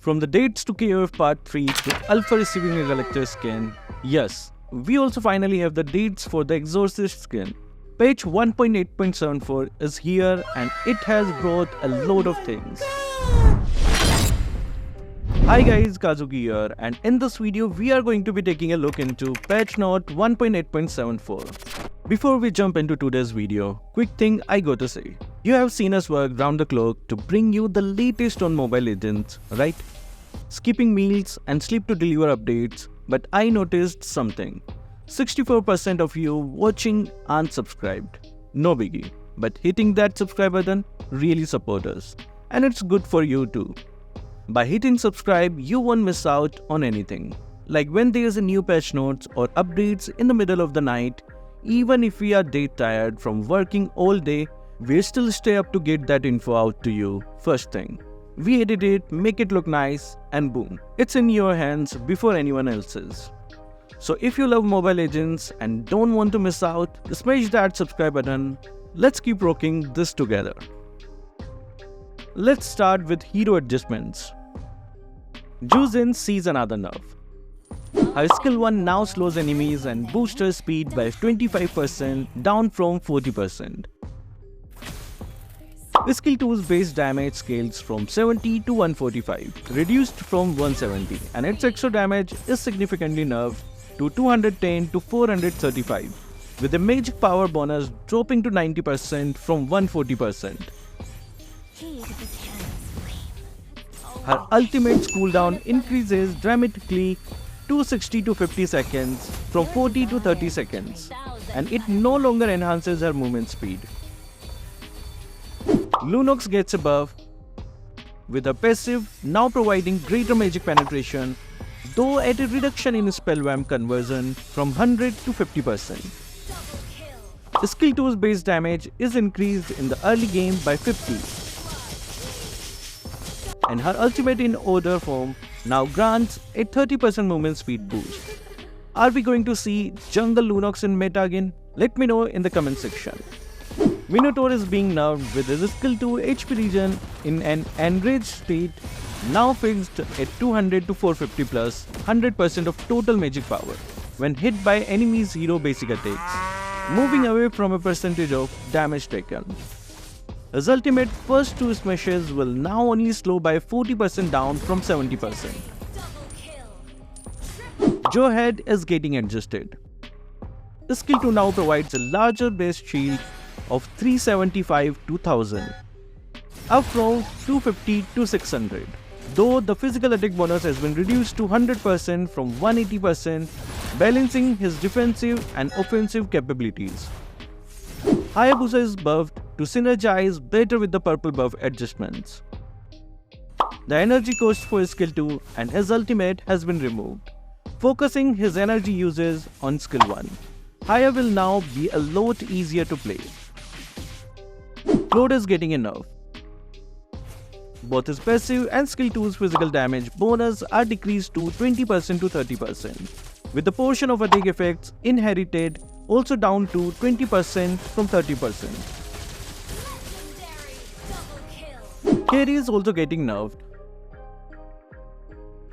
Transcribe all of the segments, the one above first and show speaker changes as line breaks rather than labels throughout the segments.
From the dates to KOF Part 3 to Alpha receiving a collector skin, yes, we also finally have the dates for the Exorcist skin. Patch 1.8.74 is here and it has brought a load of things. Hi guys, Kazuki here, and in this video we are going to be taking a look into patch note 1.8.74. Before we jump into today's video, quick thing I got to say. You have seen us work round the clock to bring you the latest on Mobile Legends, right? Skipping meals and sleep to deliver updates, but I noticed something. 64% of you watching aren't subscribed. No biggie, but hitting that subscribe button really supports us, and it's good for you too. By hitting subscribe, you won't miss out on anything. Like when there's a new patch notes or updates in the middle of the night, even if we are dead tired from working all day, we still stay up to get that info out to you first thing. We edit it, make it look nice, and boom, it's in your hands before anyone else's. So if you love Mobile Legends and don't want to miss out, smash that subscribe button. Let's keep rocking this together. Let's start with hero adjustments. Juzin sees another nerf. Her skill 1 now slows enemies and boosts her speed by 25%, down from 40%. Skill 2's base damage scales from 70 to 145, reduced from 170, and its extra damage is significantly nerfed to 210 to 435, with the magic power bonus dropping to 90% from 140%. Her ultimate's cooldown increases dramatically 260 to 50 seconds from 40 to 30 seconds, and it no longer enhances her movement speed. Lunox gets a buff, with her passive now providing greater magic penetration, though at a reduction in spell vamp conversion from 100 to 50%. Skill 2's base damage is increased in the early game by 50. And her ultimate in order form now grants a 30% movement speed boost. Are we going to see Jungle Lunox in meta again? Let me know in the comment section. Minotaur is being nerfed with his skill 2 HP regen in an enraged state, now fixed at 200 to 450 plus 100% of total magic power when hit by enemy's hero basic attacks, moving away from a percentage of damage taken. His ultimate first 2 smashes will now only slow by 40% down from 70%. Joe Head is getting adjusted. The skill 2 now provides a larger base shield of 375 to 1000, up from 250 to 600, though the physical attack bonus has been reduced to 100% from 180%, balancing his defensive and offensive capabilities. Hayabusa is buffed to synergize better with the purple buff adjustments. The energy cost for his skill 2 and his ultimate has been removed, focusing his energy uses on skill 1. Haya will now be a lot easier to play. Claude is getting a nerf. Both his passive and skill 2's physical damage bonus are decreased to 20% to 30%, with the portion of attack effects inherited also down to 20% from 30%. Carrie is also getting nerfed.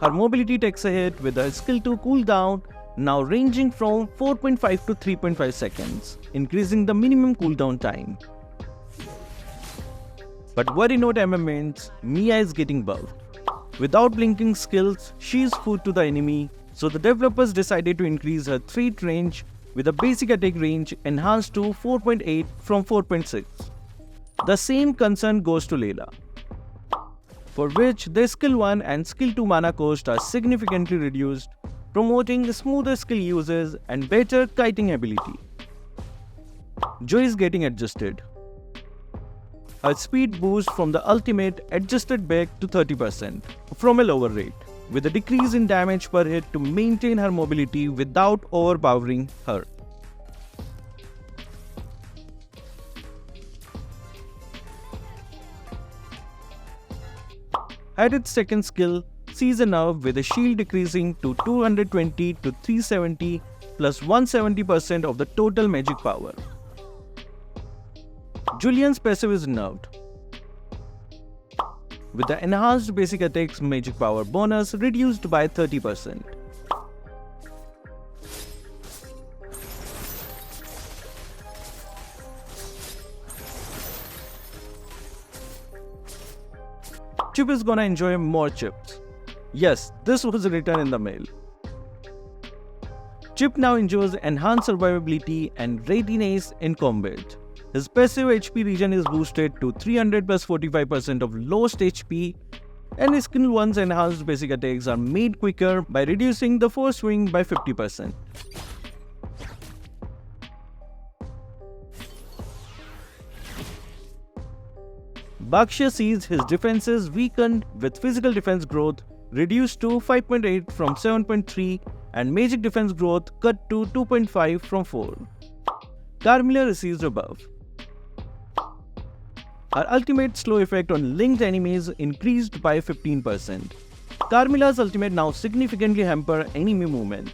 Her mobility takes a hit with her skill 2 cooldown now ranging from 4.5 to 3.5 seconds, increasing the minimum cooldown time. But worry not means Mia is getting buffed. Without blinking skills, she is food to the enemy, so the developers decided to increase her threat range with a basic attack range enhanced to 4.8 from 4.6. The same concern goes to Layla, for which the skill 1 and skill 2 mana cost are significantly reduced, promoting smoother skill uses and better kiting ability. Joy is getting adjusted. Her speed boost from the ultimate adjusted back to 30% from a lower rate, with a decrease in damage per hit to maintain her mobility without overpowering her. Harith's second skill sees a nerf with a shield decreasing to 220 to 370 plus 170% of the total magic power. Julian's passive is nerfed. with the enhanced basic attacks magic power bonus reduced by 30%. Chip is gonna enjoy more chips. Yes, this was written in the mail. Chip now enjoys enhanced survivability and readiness in combat. His passive HP regen is boosted to 300 plus 45% of lowest HP, and his skill 1's enhanced basic attacks are made quicker by reducing the force swing by 50%. Bakshya sees his defenses weakened with physical defense growth reduced to 5.8 from 7.3 and magic defense growth cut to 2.5 from 4. Carmilla receives a buff. Her ultimate slow effect on linked enemies increased by 15%. Carmilla's ultimate now significantly hamper enemy movement,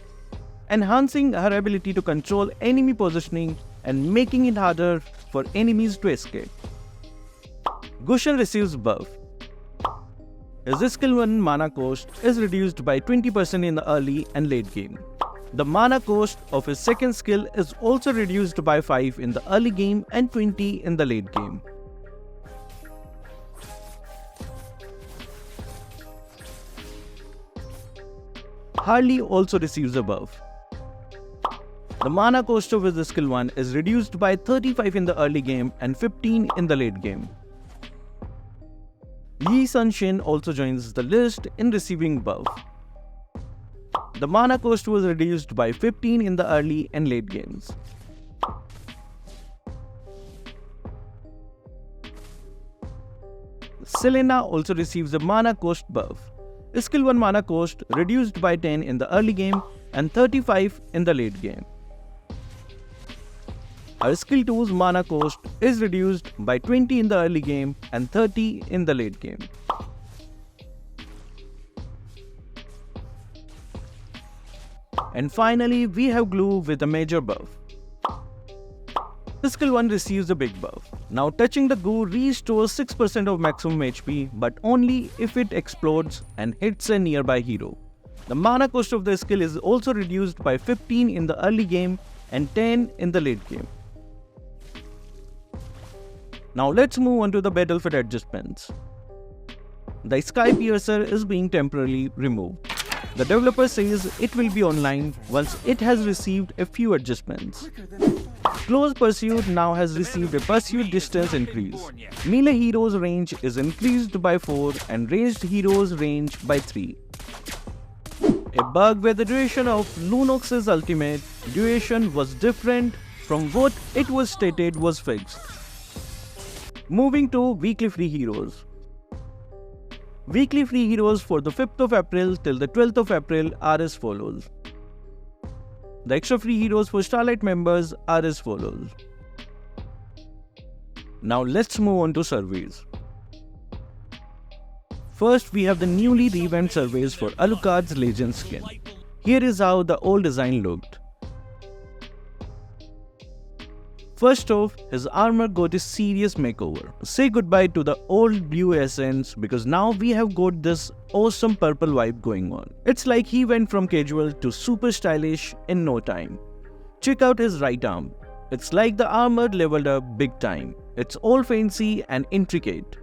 enhancing her ability to control enemy positioning and making it harder for enemies to escape. Gushan receives buff. His skill 1 mana cost is reduced by 20% in the early and late game. The mana cost of his second skill is also reduced by 5 in the early game and 20 in the late game. Harley also receives a buff. The mana cost of his skill 1 is reduced by 35 in the early game and 15 in the late game. Yi Sun-shin also joins the list in receiving buff. The mana cost was reduced by 15 in the early and late games. Selena also receives a mana cost buff. Skill 1 mana cost reduced by 10 in the early game and 35 in the late game. Her skill 2's mana cost is reduced by 20 in the early game and 30 in the late game. And finally, we have Glue with a major buff. Skill 1 receives a big buff. Now touching the goo restores 6% of maximum HP, but only if it explodes and hits a nearby hero. The mana cost of the skill is also reduced by 15 in the early game and 10 in the late game. Now let's move on to the Battlefield adjustments. The Sky Piercer is being temporarily removed. The developer says it will be online once it has received a few adjustments. Close Pursuit now has received a pursuit distance increase. Melee heroes range is increased by 4 and ranged heroes range by 3. A bug where the duration of Lunox's ultimate duration was different from what it was stated was fixed. Moving to weekly free heroes. Weekly free heroes for the 5th of April till the 12th of April are as follows. The extra free heroes for Starlight members are as follows. Now let's move on to surveys. First, we have the newly revamped surveys for Alucard's Legend skin. Here is how the old design looked. First off, his armor got a serious makeover. Say goodbye to the old blue essence because now we have got this awesome purple vibe going on. It's like he went from casual to super stylish in no time. Check out his right arm. It's like the armor leveled up big time. It's all fancy and intricate,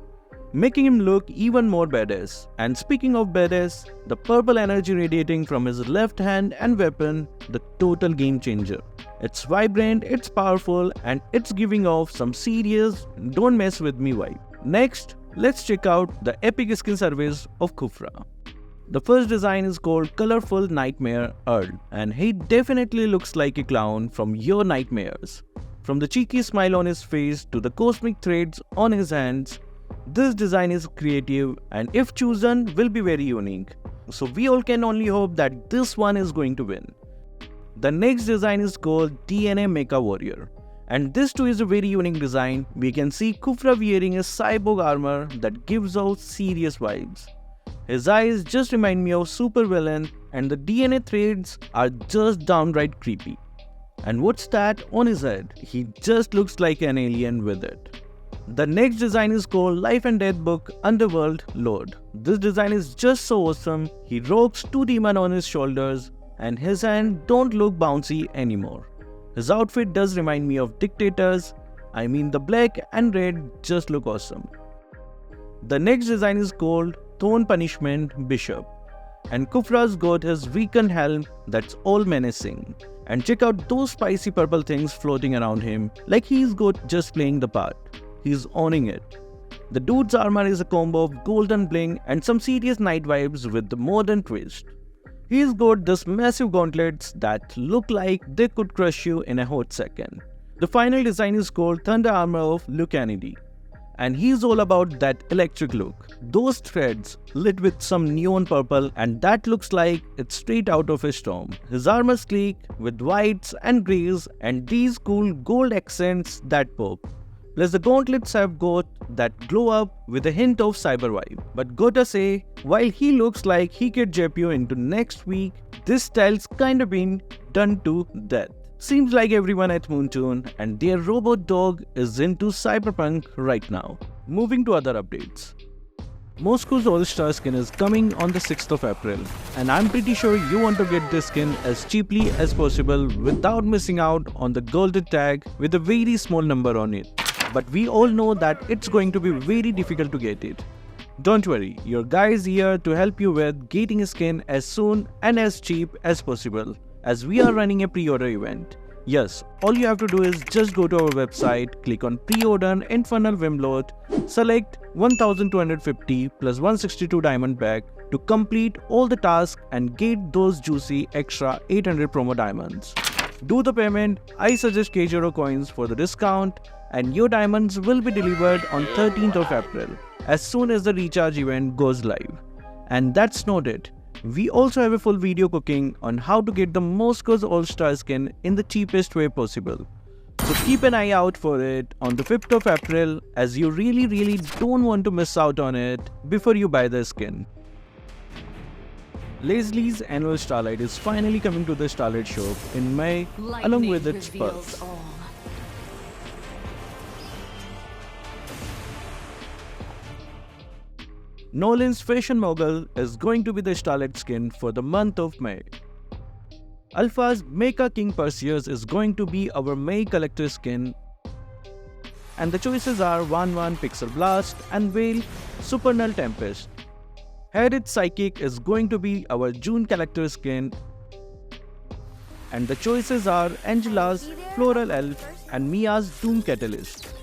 making him look even more badass. And speaking of badass, the purple energy radiating from his left hand and weapon, the total game changer. It's vibrant, it's powerful, and it's giving off some serious don't mess with me vibe. Next, let's check out the epic skin surveys of Khufra. The first design is called Colorful Nightmare Earl, and he definitely looks like a clown from your nightmares. From the cheeky smile on his face to the cosmic threads on his hands, this design is creative and if chosen will be very unique. So we all can only hope that this one is going to win. The next design is called DNA Mecha Warrior, and this too is a very unique design. We can see Khufra wearing a cyborg armor that gives out serious vibes. His eyes just remind me of supervillain and the DNA threads are just downright creepy. And what's that on his head? He just looks like an alien with it. The next design is called Life and Death Book Underworld Lord. This design is just so awesome. He rocks 2 demons on his shoulders and his hands don't look bouncy anymore. His outfit does remind me of dictators. I mean, the black and red just look awesome. The next design is called Thorn Punishment Bishop. And Kufra's got his weakened helm that's all menacing. And check out those spicy purple things floating around him like he's got just playing the part. He's owning it. The dude's armor is a combo of golden bling and some serious knight vibes with the modern twist. He's got this massive gauntlets that look like they could crush you in a hot second. The final design is called Thunder Armor of Lucanity. And he's all about that electric look. Those threads lit with some neon purple and that looks like it's straight out of a storm. His armor sleek with whites and greys and these cool gold accents that pop. Plus the gauntlets have got that glow up with a hint of cyber vibe. But gotta say, while he looks like he could jump you into next week, this style's kinda been done to death. Seems like everyone at Moontoon and their robot dog is into cyberpunk right now. Moving to other updates. Moscow's All-Star skin is coming on the 6th of April and I'm pretty sure you want to get this skin as cheaply as possible without missing out on the golden tag with a very small number on it. But we all know that it's going to be very difficult to get it. Don't worry, your guy is here to help you with getting a skin as soon and as cheap as possible, as we are running a pre-order event. Yes, all you have to do is just go to our website, click on pre-order Infernal Wimlot, select 1250 plus 162 diamond pack to complete all the tasks and get those juicy extra 800 promo diamonds. Do the payment, I suggest K0 coins for the discount, and your diamonds will be delivered on 13th of April as soon as the recharge event goes live. And that's not it. We also have a full video cooking on how to get the Moscow's All-Star skin in the cheapest way possible. So keep an eye out for it on the 5th of April as you really don't want to miss out on it before you buy the skin. Leslie's annual Starlight is finally coming to the Starlight shop in May along with its perks. Nolan's Fashion Mogul is going to be the Starlight skin for the month of May. Alpha's Mecha King Perseus is going to be our May collector skin. And the choices are 1-1 Pixel Blast and Veil Supernal Tempest. Harith Psychic is going to be our June collector skin. And the choices are Angela's Floral Elf and Mia's Doom Catalyst.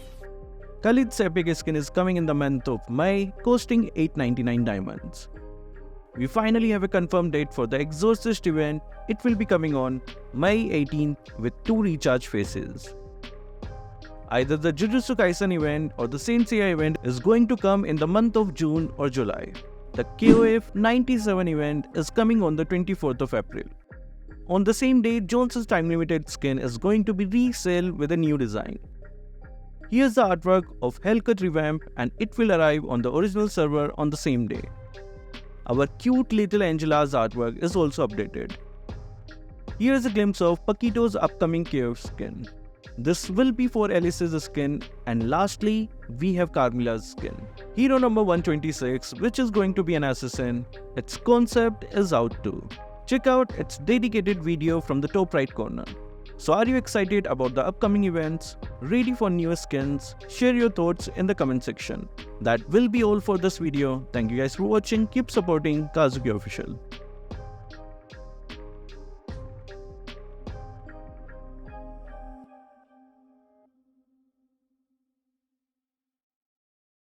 Khalid's epic skin is coming in the month of May, costing 899 diamonds. We finally have a confirmed date for the Exorcist event. It will be coming on May 18th with 2 recharge phases. Either the Jujutsu Kaisen event or the Saint Seiya event is going to come in the month of June or July. The KOF 97 event is coming on the 24th of April. On the same day, Jones's time limited skin is going to be resale with a new design. Here's the artwork of Hellcut Revamp and it will arrive on the original server on the same day. Our cute little Angela's artwork is also updated. Here's a glimpse of Paquito's upcoming KOF skin. This will be for Alice's skin, and lastly, we have Carmilla's skin. Hero number 126, which is going to be an assassin, its concept is out too. Check out its dedicated video from the top right corner. So are you excited about the upcoming events? Ready for new skins? Share your thoughts in the comment section. That will be all for this video. Thank you guys for watching. Keep supporting Kazuki Official.